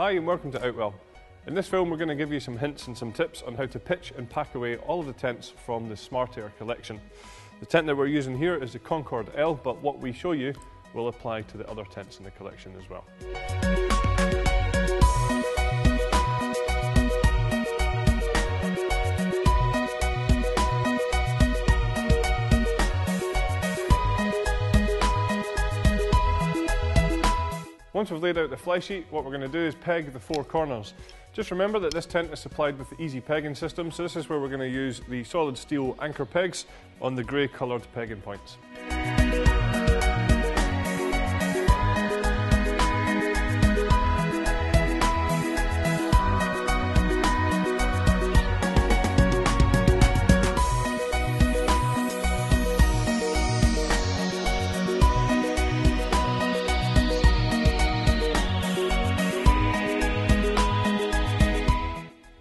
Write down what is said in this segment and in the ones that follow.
Hi and welcome to Outwell. In this film we're going to give you some hints and some tips on how to pitch and pack away all of the tents from the Smart Air collection. The tent that we're using here is the Concorde L, but what we show you will apply to the other tents in the collection as well. Once we've laid out the fly sheet, what we're going to do is peg the four corners. Just remember that this tent is supplied with the easy pegging system, so this is where we're going to use the solid steel anchor pegs on the grey coloured pegging points.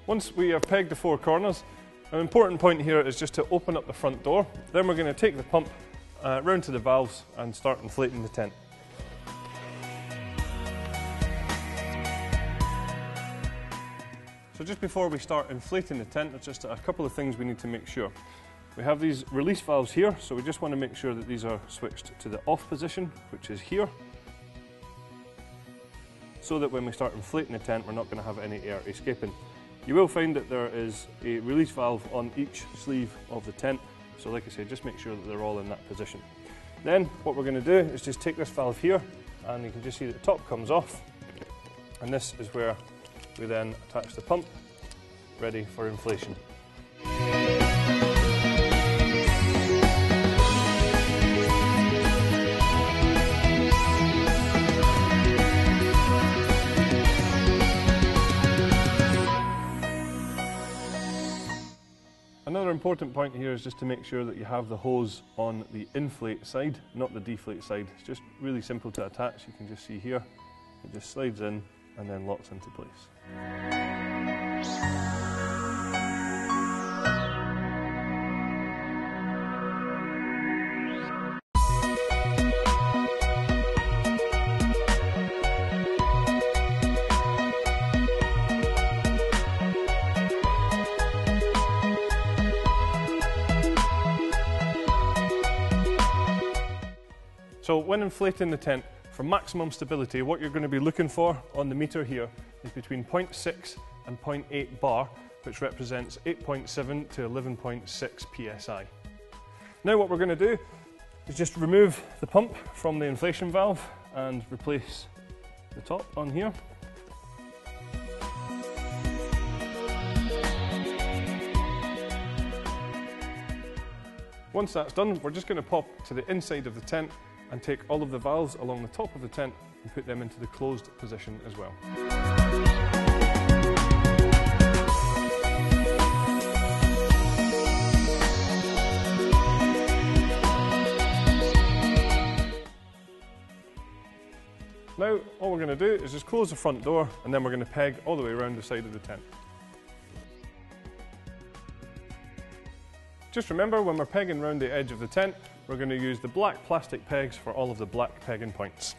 Once we have pegged the four corners, an important point here is just to open up the front door. Then we're going to take the pump round to the valves and start inflating the tent. So just before we start inflating the tent, there's just a couple of things we need to make sure. We have these release valves here, so we just want to make sure that these are switched to the off position, which is here, so that when we start inflating the tent, we're not going to have any air escaping. You will find that there is a release valve on each sleeve of the tent, so like I say, just make sure that they're all in that position. Then what we're going to do is just take this valve here, and you can just see that the top comes off, and this is where we then attach the pump, ready for inflation. Another important point here is just to make sure that you have the hose on the inflate side, not the deflate side. It's just really simple to attach. You can just see here, it just slides in and then locks into place. So when inflating the tent, for maximum stability, what you're going to be looking for on the meter here is between 0.6 and 0.8 bar, which represents 8.7 to 11.6 psi. Now what we're going to do is just remove the pump from the inflation valve and replace the top on here. Once that's done, we're just going to pop to the inside of the tent and take all of the valves along the top of the tent and put them into the closed position as well. Now all we're going to do is just close the front door, and then we're going to peg all the way around the side of the tent. Just remember, when we're pegging around the edge of the tent, we're going to use the black plastic pegs for all of the black pegging points.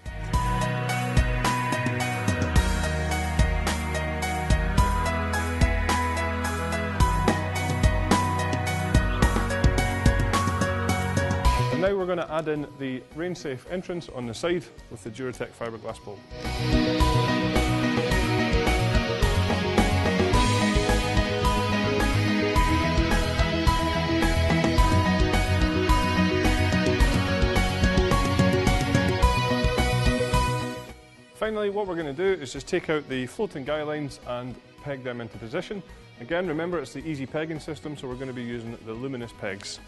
And now we're going to add in the rain-safe entrance on the side with the Duratec fiberglass bolt. Finally, what we're going to do is just take out the floating guy lines and peg them into position. Again, remember it's the easy pegging system, so we're going to be using the luminous pegs.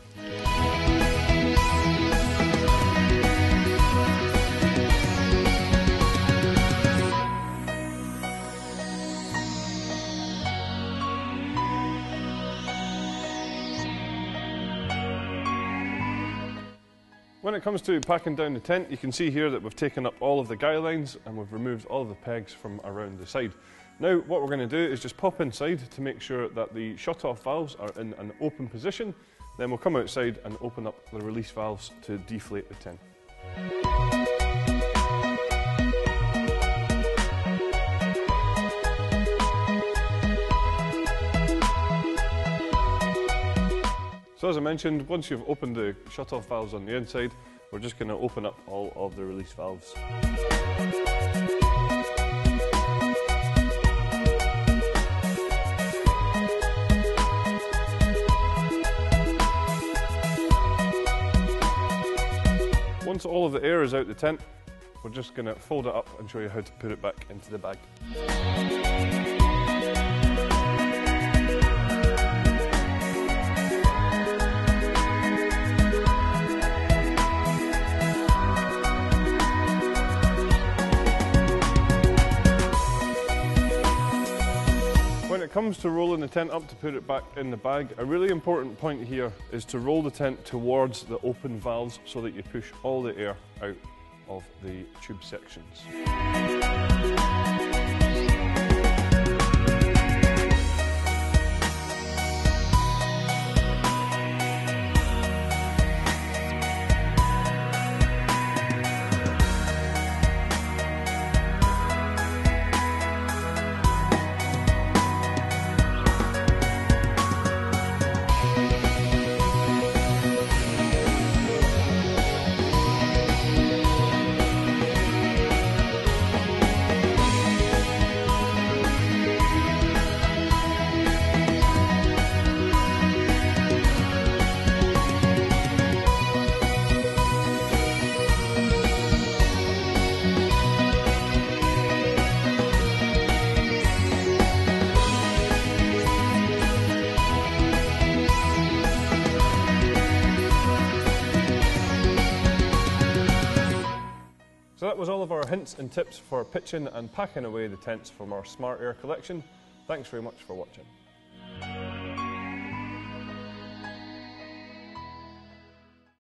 When it comes to packing down the tent, you can see here that we've taken up all of the guy lines and we've removed all of the pegs from around the side. Now what we're going to do is just pop inside to make sure that the shut-off valves are in an open position. Then we'll come outside and open up the release valves to deflate the tent. So as I mentioned, once you've opened the shut-off valves on the inside, we're just going to open up all of the release valves. Once all of the air is out the tent, we're just going to fold it up and show you how to put it back into the bag. When it comes to rolling the tent up to put it back in the bag, a really important point here is to roll the tent towards the open valves so that you push all the air out of the tube sections. So that was all of our hints and tips for pitching and packing away the tents from our Smart Air collection. Thanks very much for watching.